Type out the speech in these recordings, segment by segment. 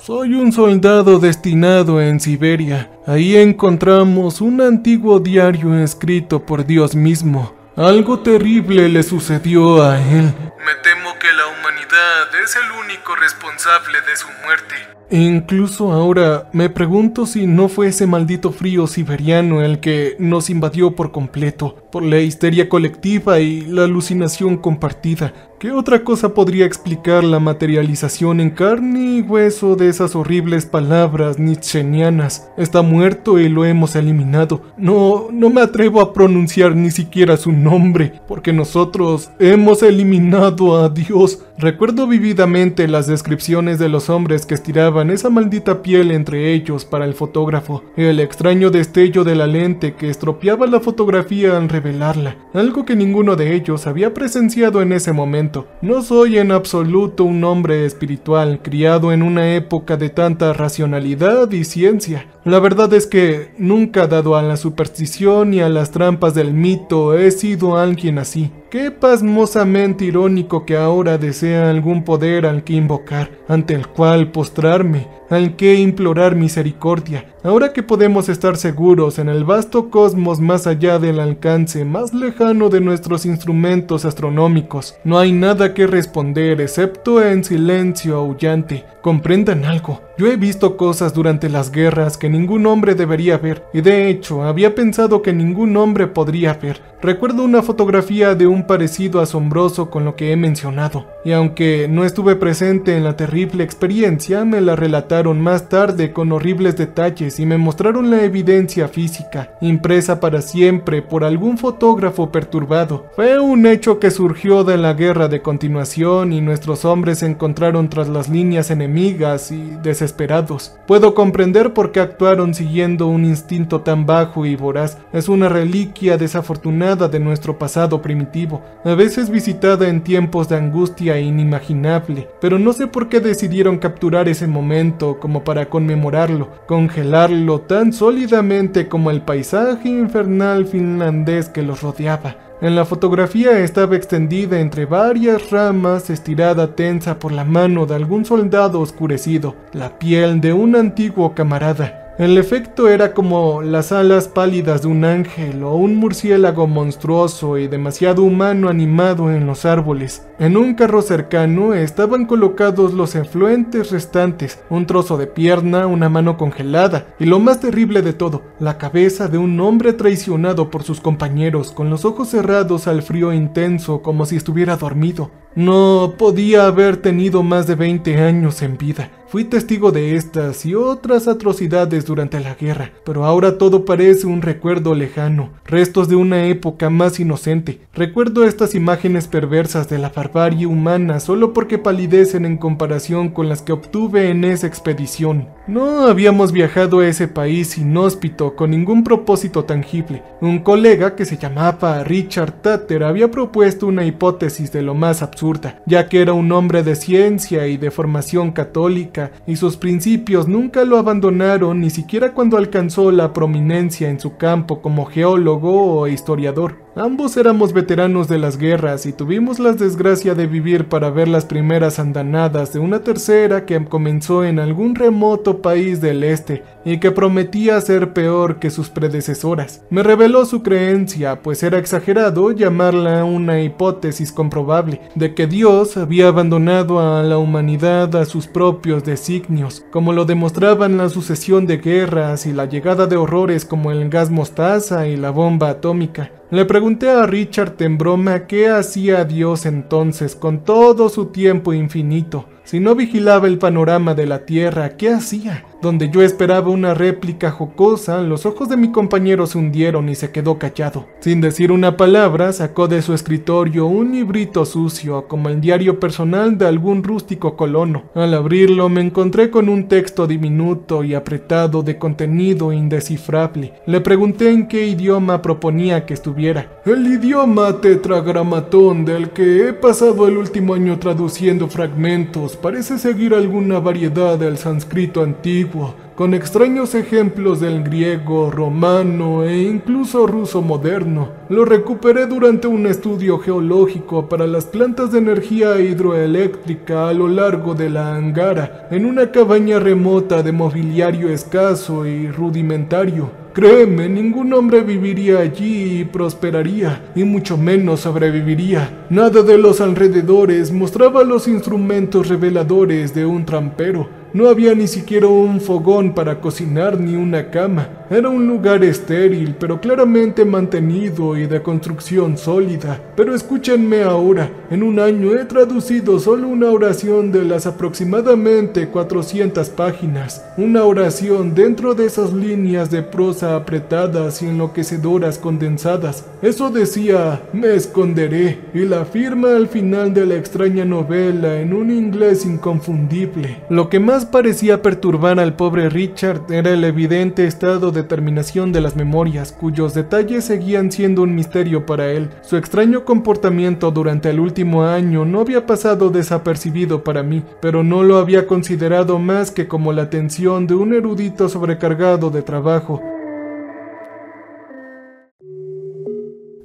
Soy un soldado destinado en Siberia. Ahí encontramos un antiguo diario escrito por Dios mismo. Algo terrible le sucedió a él. Me temo que la humanidad es el único responsable de su muerte. Incluso ahora me pregunto si no fue ese maldito frío siberiano el que nos invadió por completo, por la histeria colectiva y la alucinación compartida. ¿Qué otra cosa podría explicar la materialización en carne y hueso de esas horribles palabras nietzscheanas? Está muerto y lo hemos eliminado. No me atrevo a pronunciar ni siquiera su nombre, porque nosotros hemos eliminado a Dios. Recuerdo vividamente las descripciones de los hombres que estiraban esa maldita piel entre ellos para el fotógrafo, el extraño destello de la lente que estropeaba la fotografía al revelarla, algo que ninguno de ellos había presenciado en ese momento. No soy en absoluto un hombre espiritual, criado en una época de tanta racionalidad y ciencia. La verdad es que nunca, dado a la superstición y a las trampas del mito, he sido alguien así. Qué pasmosamente irónico que ahora desea algún poder al que invocar, ante el cual postrarme, al que implorar misericordia. Ahora que podemos estar seguros en el vasto cosmos más allá del alcance más lejano de nuestros instrumentos astronómicos, no hay nada que responder excepto en silencio aullante. Comprendan algo. Yo he visto cosas durante las guerras que ningún hombre debería ver, y de hecho había pensado que ningún hombre podría ver. Recuerdo una fotografía de un parecido asombroso con lo que he mencionado, y aunque no estuve presente en la terrible experiencia, me la relataron más tarde con horribles detalles y me mostraron la evidencia física, impresa para siempre por algún fotógrafo perturbado. Fue un hecho que surgió de la guerra de continuación y nuestros hombres se encontraron tras las líneas enemigas y desesperados. Puedo comprender por qué actuaron siguiendo un instinto tan bajo y voraz. Es una reliquia desafortunada de nuestro pasado primitivo, a veces visitada en tiempos de angustia inimaginable, pero no sé por qué decidieron capturar ese momento como para conmemorarlo, congelarlo tan sólidamente como el paisaje infernal finlandés que los rodeaba. En la fotografía estaba extendida entre varias ramas, estirada tensa por la mano de algún soldado oscurecido, la piel de un antiguo camarada. El efecto era como las alas pálidas de un ángel o un murciélago monstruoso y demasiado humano animado en los árboles. En un carro cercano estaban colocados los efluentes restantes, un trozo de pierna, una mano congelada y lo más terrible de todo, la cabeza de un hombre traicionado por sus compañeros, con los ojos cerrados al frío intenso como si estuviera dormido. No podía haber tenido más de 20 años en vida. Fui testigo de estas y otras atrocidades durante la guerra, pero ahora todo parece un recuerdo lejano, restos de una época más inocente. Recuerdo estas imágenes perversas de la barbarie humana solo porque palidecen en comparación con las que obtuve en esa expedición. No habíamos viajado a ese país inhóspito con ningún propósito tangible. Un colega que se llamaba Richard Tatter había propuesto una hipótesis de lo más absurda, ya que era un hombre de ciencia y de formación católica, y sus principios nunca lo abandonaron ni siquiera cuando alcanzó la prominencia en su campo como geólogo o historiador. Ambos éramos veteranos de las guerras y tuvimos la desgracia de vivir para ver las primeras andanadas de una tercera que comenzó en algún remoto país del este y que prometía ser peor que sus predecesoras. Me reveló su creencia, pues era exagerado llamarla una hipótesis comprobable, de que Dios había abandonado a la humanidad a sus propios designios, como lo demostraban la sucesión de guerras y la llegada de horrores como el gas mostaza y la bomba atómica. Le pregunté a Richard en broma qué hacía Dios entonces con todo su tiempo infinito. Si no vigilaba el panorama de la Tierra, ¿qué hacía? Donde yo esperaba una réplica jocosa, los ojos de mi compañero se hundieron y se quedó callado. Sin decir una palabra, sacó de su escritorio un librito sucio, como el diario personal de algún rústico colono. Al abrirlo me encontré con un texto diminuto y apretado de contenido indescifrable. Le pregunté en qué idioma proponía que estuviera. El idioma tetragramatón del que he pasado el último año traduciendo fragmentos parece seguir alguna variedad del sánscrito antiguo antiguo, con extraños ejemplos del griego, romano e incluso ruso moderno. Lo recuperé durante un estudio geológico para las plantas de energía hidroeléctrica a lo largo de la Angara, en una cabaña remota de mobiliario escaso y rudimentario. Créeme, ningún hombre viviría allí y prosperaría, y mucho menos sobreviviría. Nada de los alrededores mostraba los instrumentos reveladores de un trampero. No había ni siquiera un fogón para cocinar ni una cama. Era un lugar estéril, pero claramente mantenido y de construcción sólida. Pero escúchenme ahora, en un año he traducido solo una oración de las aproximadamente 400 páginas. Una oración dentro de esas líneas de prosa apretadas y enloquecedoras condensadas. Eso decía, me esconderé, y la firma al final de la extraña novela en un inglés inconfundible. Lo que más parecía perturbar al pobre Richard era el evidente estado de terminación de las memorias, cuyos detalles seguían siendo un misterio para él. Su extraño comportamiento durante el último año no había pasado desapercibido para mí, pero no lo había considerado más que como la tensión de un erudito sobrecargado de trabajo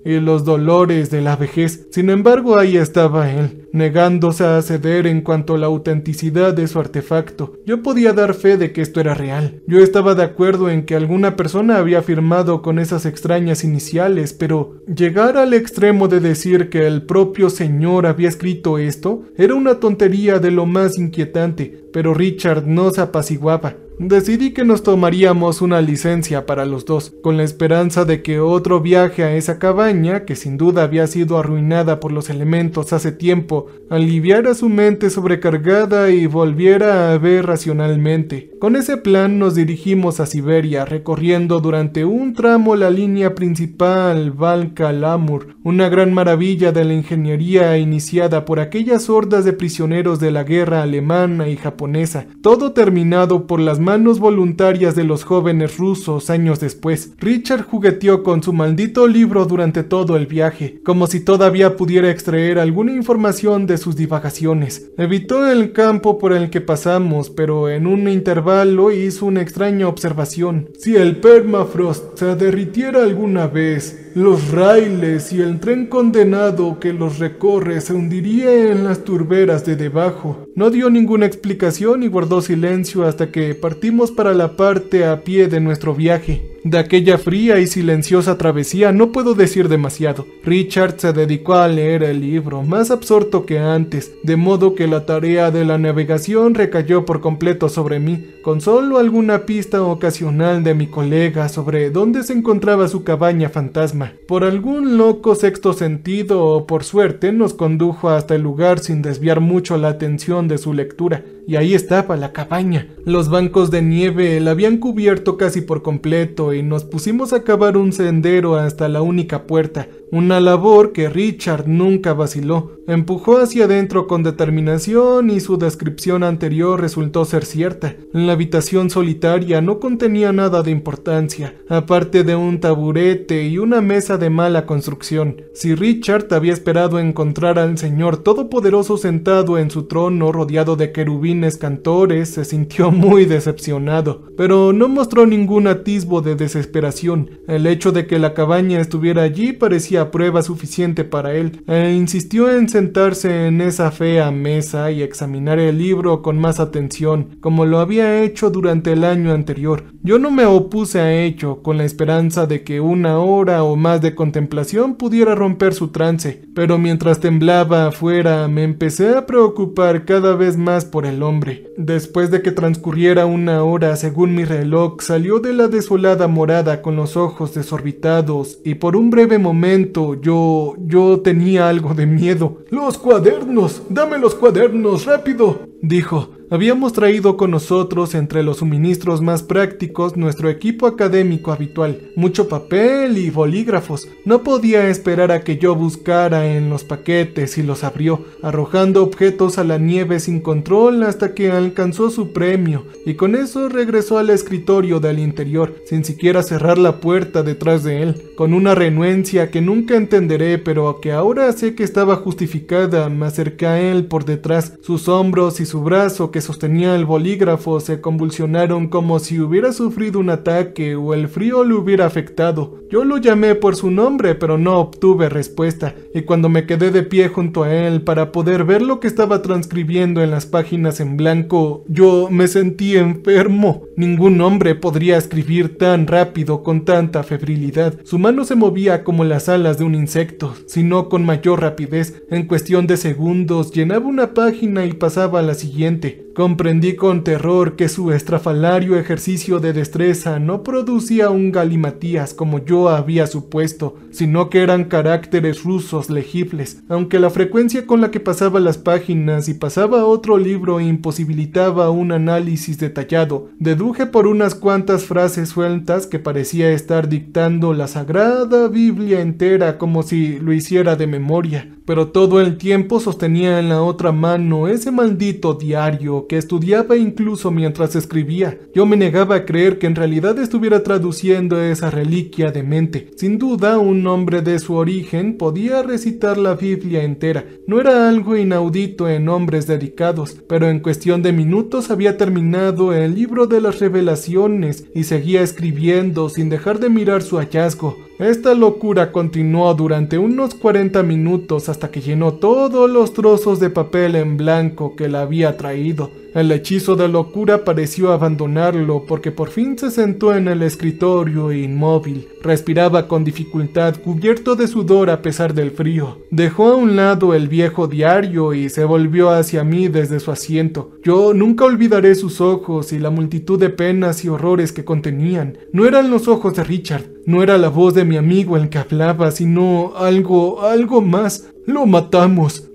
y los dolores de la vejez. Sin embargo, ahí estaba él, negándose a ceder en cuanto a la autenticidad de su artefacto. Yo podía dar fe de que esto era real. Yo estaba de acuerdo en que alguna persona había firmado con esas extrañas iniciales, pero llegar al extremo de decir que el propio señor había escrito esto era una tontería de lo más inquietante, pero Richard no se apaciguaba. Decidí que nos tomaríamos una licencia para los dos, con la esperanza de que otro viaje a esa cabaña, que sin duda había sido arruinada por los elementos hace tiempo, aliviara su mente sobrecargada y volviera a ver racionalmente. Con ese plan nos dirigimos a Siberia, recorriendo durante un tramo la línea principal Valka-Lamur, una gran maravilla de la ingeniería iniciada por aquellas hordas de prisioneros de la guerra alemana y japonesa, todo terminado por las manos voluntarias de los jóvenes rusos años después. Richard jugueteó con su maldito libro durante todo el viaje, como si todavía pudiera extraer alguna información de sus divagaciones. Evitó el campo por el que pasamos, pero en un intervalo hizo una extraña observación. Si el permafrost se derritiera alguna vez, los raíles y el tren condenado que los recorre se hundiría en las turberas de debajo. No dio ninguna explicación y guardó silencio hasta que partimos para la parte a pie de nuestro viaje. De aquella fría y silenciosa travesía no puedo decir demasiado. Richard se dedicó a leer el libro, más absorto que antes, de modo que la tarea de la navegación recayó por completo sobre mí, con solo alguna pista ocasional de mi colega sobre dónde se encontraba su cabaña fantasma. Por algún loco sexto sentido o por suerte nos condujo hasta el lugar sin desviar mucho la atención de su lectura. Y ahí estaba la cabaña. Los bancos de nieve la habían cubierto casi por completo y nos pusimos a cavar un sendero hasta la única puerta, una labor que Richard nunca vaciló. Empujó hacia adentro con determinación y su descripción anterior resultó ser cierta. La habitación solitaria no contenía nada de importancia, aparte de un taburete y una mesa de mala construcción. Si Richard había esperado encontrar al Señor Todopoderoso sentado en su trono rodeado de querubines cantores, se sintió muy decepcionado, pero no mostró ningún atisbo de desesperación. El hecho de que la cabaña estuviera allí parecía prueba suficiente para él, e insistió en sentarse en esa fea mesa y examinar el libro con más atención, como lo había hecho durante el año anterior. Yo no me opuse a ello, con la esperanza de que una hora o más de contemplación pudiera romper su trance, pero mientras temblaba afuera me empecé a preocupar cada vez más por el hombre. Después de que transcurriera una hora según mi reloj, salió de la desolada morada con los ojos desorbitados y por un breve momento yo tenía algo de miedo. ¡Los cuadernos! ¡Dame los cuadernos, rápido!, dijo. Habíamos traído con nosotros entre los suministros más prácticos nuestro equipo académico habitual, mucho papel y bolígrafos. No podía esperar a que yo buscara en los paquetes y los abrió, arrojando objetos a la nieve sin control hasta que alcanzó su premio, y con eso regresó al escritorio del interior, sin siquiera cerrar la puerta detrás de él, con una renuencia que nunca entenderé, pero que ahora sé que estaba justificada. Me acerqué a él por detrás, sus hombros y su brazo que sostenía el bolígrafo se convulsionaron como si hubiera sufrido un ataque o el frío lo hubiera afectado. Yo lo llamé por su nombre, pero no obtuve respuesta, y cuando me quedé de pie junto a él para poder ver lo que estaba transcribiendo en las páginas en blanco, yo me sentí enfermo. Ningún hombre podría escribir tan rápido con tanta febrilidad. Su mano se movía como las alas de un insecto, sino con mayor rapidez. En cuestión de segundos llenaba una página y pasaba a la siguiente. Comprendí con terror que su estrafalario ejercicio de destreza no producía un galimatías como yo había supuesto, sino que eran caracteres rusos legibles. Aunque la frecuencia con la que pasaba las páginas y pasaba a otro libro imposibilitaba un análisis detallado, deduje por unas cuantas frases sueltas que parecía estar dictando la Sagrada Biblia entera como si lo hiciera de memoria. Pero todo el tiempo sostenía en la otra mano ese maldito diario que estudiaba incluso mientras escribía. Yo me negaba a creer que en realidad estuviera traduciendo esa reliquia de mente. Sin duda, un hombre de su origen podía recitar la Biblia entera. No era algo inaudito en hombres dedicados, pero en cuestión de minutos había terminado el libro de las revelaciones y seguía escribiendo sin dejar de mirar su hallazgo. Esta locura continuó durante unos 40 minutos hasta que llenó todos los trozos de papel en blanco que la había traído. El hechizo de locura pareció abandonarlo porque por fin se sentó en el escritorio inmóvil. Respiraba con dificultad, cubierto de sudor a pesar del frío. Dejó a un lado el viejo diario y se volvió hacia mí desde su asiento. Yo nunca olvidaré sus ojos y la multitud de penas y horrores que contenían. No eran los ojos de Richard, no era la voz de mi amigo el que hablaba, sino algo más. Lo matamos,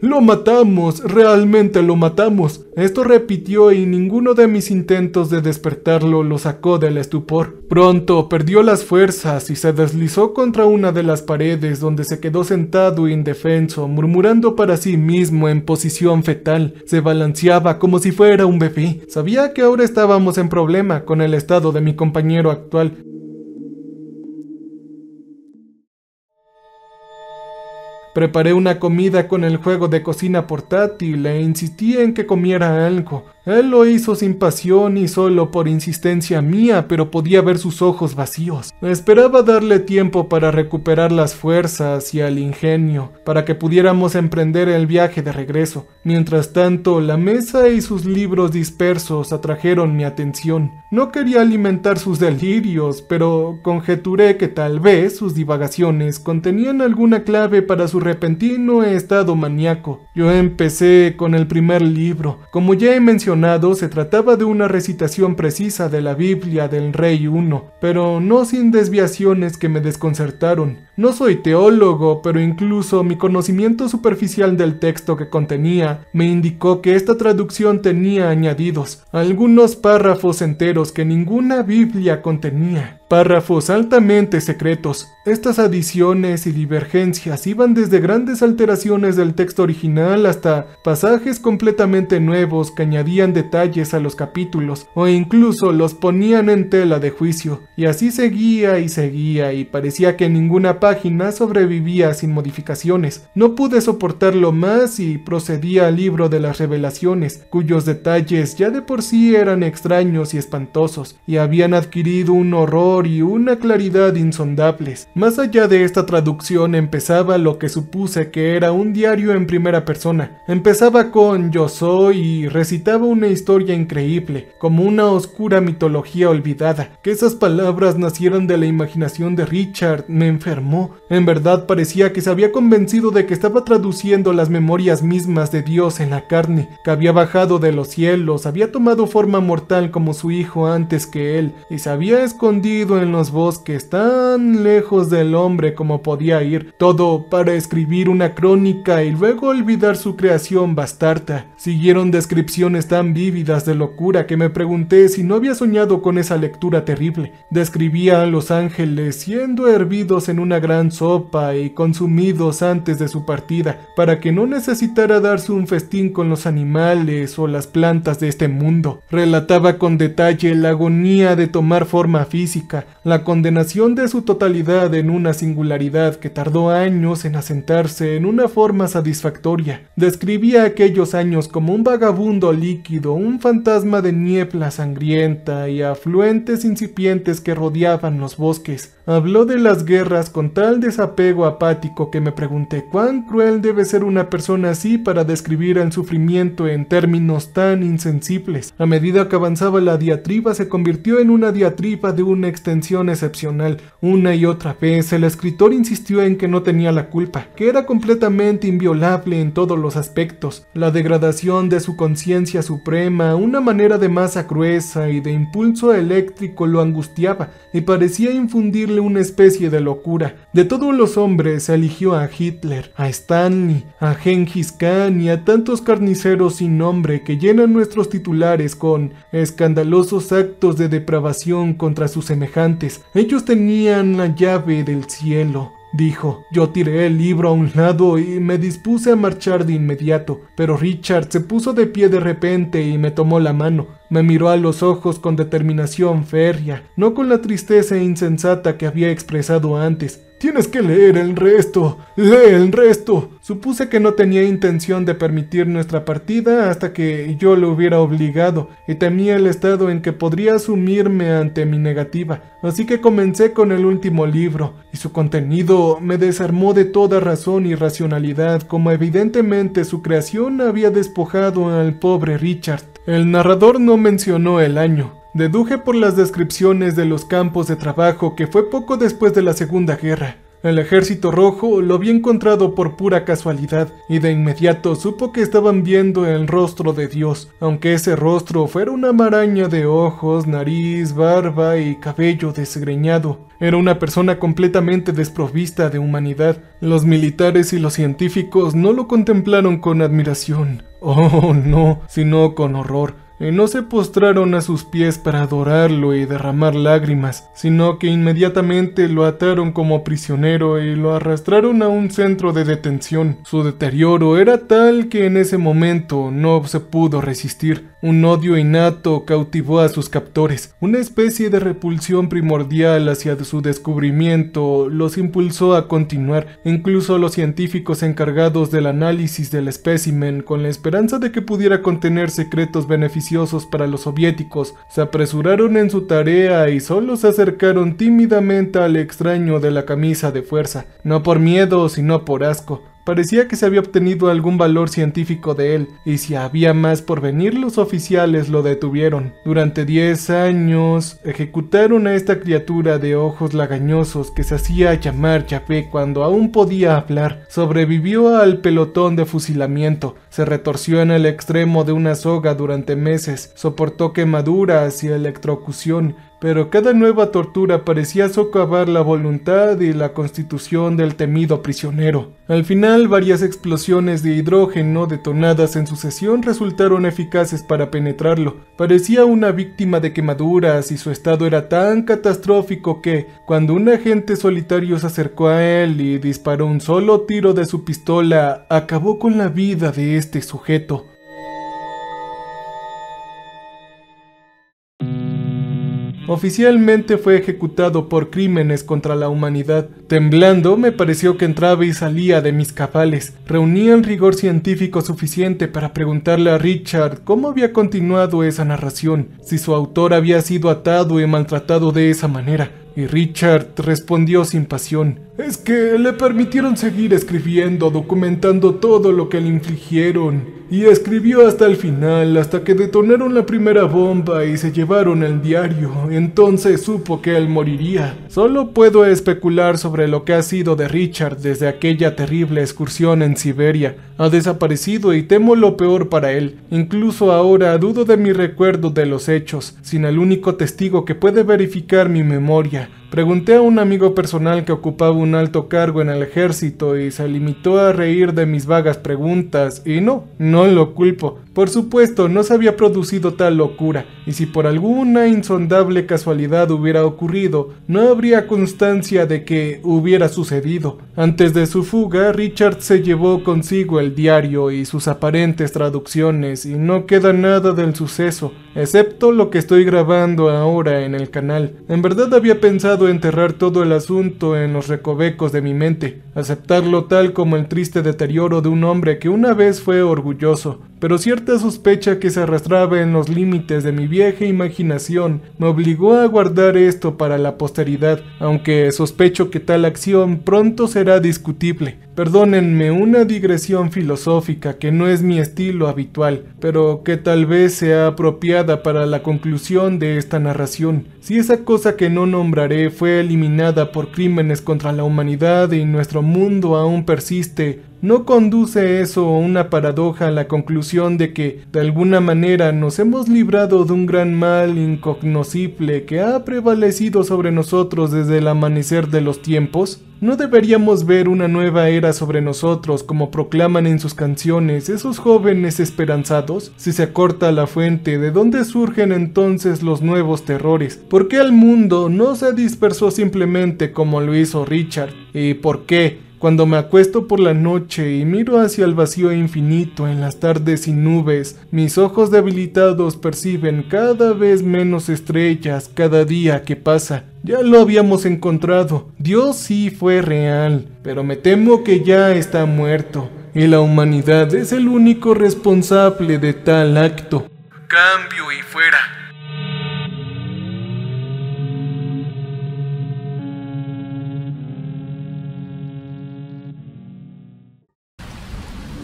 realmente lo matamos. Esto repitió y ninguno de mis intentos de despertarlo lo sacó del estupor. Pronto perdió las fuerzas y se deslizó contra una de las paredes donde se quedó sentado indefenso, murmurando para sí mismo en posición fetal. Se balanceaba como si fuera un bebé. Sabía que ahora estábamos en problema con el estado de mi compañero actual. Preparé una comida con el juego de cocina portátil e insistí en que comiera algo. Él lo hizo sin pasión y solo por insistencia mía, pero podía ver sus ojos vacíos. Esperaba darle tiempo para recuperar las fuerzas y el ingenio, para que pudiéramos emprender el viaje de regreso. Mientras tanto, la mesa y sus libros dispersos atrajeron mi atención. No quería alimentar sus delirios, pero conjeturé que tal vez sus divagaciones contenían alguna clave para su repentino estado maníaco. Yo empecé con el primer libro. Como ya he mencionado, se trataba de una recitación precisa de la Biblia del Rey I, pero no sin desviaciones que me desconcertaron. No soy teólogo, pero incluso mi conocimiento superficial del texto que contenía me indicó que esta traducción tenía añadidos, algunos párrafos enteros que ninguna Biblia contenía. Párrafos altamente secretos. Estas adiciones y divergencias iban desde grandes alteraciones del texto original hasta pasajes completamente nuevos que añadían detalles a los capítulos o incluso los ponían en tela de juicio. Y así seguía y parecía que ninguna página sobrevivía sin modificaciones. No pude soportarlo más y procedí al libro de las revelaciones, cuyos detalles ya de por sí eran extraños y espantosos y habían adquirido un horror y una claridad insondables. Más allá de esta traducción empezaba lo que supuse que era un diario en primera persona. Empezaba con yo soy y recitaba una historia increíble, como una oscura mitología olvidada. Que esas palabras nacieran de la imaginación de Richard me enfermó. En verdad parecía que se había convencido de que estaba traduciendo las memorias mismas de Dios en la carne, que había bajado de los cielos, había tomado forma mortal como su hijo antes que él, y se había escondido en los bosques tan lejos del hombre como podía ir, todo para escribir una crónica y luego olvidar su creación bastarda. Siguieron descripciones tan vívidas de locura que me pregunté si no había soñado con esa lectura terrible. Describía a los ángeles siendo hervidos en una gran gran sopa y consumidos antes de su partida, para que no necesitara darse un festín con los animales o las plantas de este mundo. Relataba con detalle la agonía de tomar forma física, la condenación de su totalidad en una singularidad que tardó años en asentarse en una forma satisfactoria. Describía aquellos años como un vagabundo líquido, un fantasma de niebla sangrienta y afluentes incipientes que rodeaban los bosques. Habló de las guerras con tal desapego apático que me pregunté cuán cruel debe ser una persona así para describir el sufrimiento en términos tan insensibles. A medida que avanzaba la diatriba se convirtió en una diatriba de una extensión excepcional. Una y otra vez el escritor insistió en que no tenía la culpa, que era completamente inviolable en todos los aspectos. La degradación de su conciencia suprema, una manera de masa gruesa y de impulso eléctrico lo angustiaba y parecía infundirle una especie de locura. De todos los hombres eligió a Hitler, a Stanley, a Gengis Khan y a tantos carniceros sin nombre que llenan nuestros titulares con escandalosos actos de depravación contra sus semejantes. Ellos tenían la llave del cielo, dijo. Yo tiré el libro a un lado y me dispuse a marchar de inmediato, pero Richard se puso de pie de repente y me tomó la mano. Me miró a los ojos con determinación férrea, no con la tristeza insensata que había expresado antes. Tienes que leer el resto, lee el resto. Supuse que no tenía intención de permitir nuestra partida hasta que yo lo hubiera obligado, y temía el estado en que podría asumirme ante mi negativa. Así que comencé con el último libro, y su contenido me desarmó de toda razón y racionalidad, como evidentemente su creación había despojado al pobre Richard. El narrador no mencionó el año. Deduje por las descripciones de los campos de trabajo que fue poco después de la Segunda Guerra. El Ejército Rojo lo había encontrado por pura casualidad, y de inmediato supo que estaban viendo el rostro de Dios, aunque ese rostro fuera una maraña de ojos, nariz, barba y cabello desgreñado. Era una persona completamente desprovista de humanidad. Los militares y los científicos no lo contemplaron con admiración, oh no, sino con horror. Y no se postraron a sus pies para adorarlo y derramar lágrimas, sino que inmediatamente lo ataron como prisionero y lo arrastraron a un centro de detención. Su deterioro era tal que en ese momento no se pudo resistir. Un odio innato cautivó a sus captores. Una especie de repulsión primordial hacia su descubrimiento los impulsó a continuar. Incluso los científicos encargados del análisis del espécimen, con la esperanza de que pudiera contener secretos beneficiosos para los soviéticos, se apresuraron en su tarea y solo se acercaron tímidamente al extraño de la camisa de fuerza, no por miedo sino por asco. Parecía que se había obtenido algún valor científico de él, y si había más por venir, los oficiales lo detuvieron. Durante 10 años ejecutaron a esta criatura de ojos lagañosos que se hacía llamar Yahvé cuando aún podía hablar. Sobrevivió al pelotón de fusilamiento, se retorció en el extremo de una soga durante meses, soportó quemaduras y electrocución, pero cada nueva tortura parecía socavar la voluntad y la constitución del temido prisionero. Al final, varias explosiones de hidrógeno detonadas en sucesión resultaron eficaces para penetrarlo. Parecía una víctima de quemaduras y su estado era tan catastrófico que, cuando un agente solitario se acercó a él y disparó un solo tiro de su pistola, acabó con la vida de este sujeto. Oficialmente fue ejecutado por crímenes contra la humanidad. Temblando, me pareció que entraba y salía de mis cabales. Reunía el rigor científico suficiente para preguntarle a Richard cómo había continuado esa narración, si su autor había sido atado y maltratado de esa manera. Y Richard respondió sin pasión: es que le permitieron seguir escribiendo, documentando todo lo que le infligieron. Y escribió hasta el final, hasta que detonaron la primera bomba y se llevaron el diario. Entonces supo que él moriría. Solo puedo especular sobre lo que ha sido de Richard desde aquella terrible excursión en Siberia. Ha desaparecido y temo lo peor para él. Incluso ahora dudo de mi recuerdo de los hechos, sin el único testigo que puede verificar mi memoria. Pregunté a un amigo personal que ocupaba un alto cargo en el ejército y se limitó a reír de mis vagas preguntas, y no lo culpo. Por supuesto, no se había producido tal locura, y si por alguna insondable casualidad hubiera ocurrido, no habría constancia de que hubiera sucedido. Antes de su fuga, Richard se llevó consigo el diario y sus aparentes traducciones, y no queda nada del suceso, excepto lo que estoy grabando ahora en el canal. En verdad había pensado enterrar todo el asunto en los recovecos de mi mente, aceptarlo tal como el triste deterioro de un hombre que una vez fue orgulloso, pero cierta sospecha que se arrastraba en los límites de mi vieja imaginación me obligó a guardar esto para la posteridad, aunque sospecho que tal acción pronto será discutible. Perdónenme una digresión filosófica que no es mi estilo habitual, pero que tal vez sea apropiada para la conclusión de esta narración. Si esa cosa que no nombraré fue eliminada por crímenes contra la humanidad y nuestro mundo aún persiste, ¿no conduce eso a una paradoja a la conclusión de que, de alguna manera, nos hemos librado de un gran mal incognoscible que ha prevalecido sobre nosotros desde el amanecer de los tiempos? ¿No deberíamos ver una nueva era sobre nosotros, como proclaman en sus canciones esos jóvenes esperanzados? Si se acorta la fuente, ¿de dónde surgen entonces los nuevos terrores? ¿Por qué el mundo no se dispersó simplemente como lo hizo Richard? ¿Y por qué, cuando me acuesto por la noche y miro hacia el vacío infinito en las tardes sin nubes, mis ojos debilitados perciben cada vez menos estrellas cada día que pasa? Ya lo habíamos encontrado, Dios sí fue real, pero me temo que ya está muerto, y la humanidad es el único responsable de tal acto. Cambio y fuera.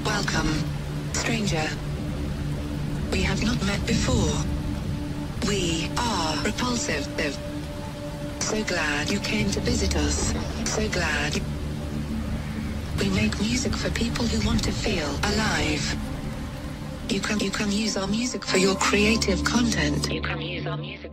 Welcome, stranger. We have not met before. We are repulsive. So glad you came to visit us. So glad. We make music for people who want to feel alive. You can use our music for your creative content. You can use our music.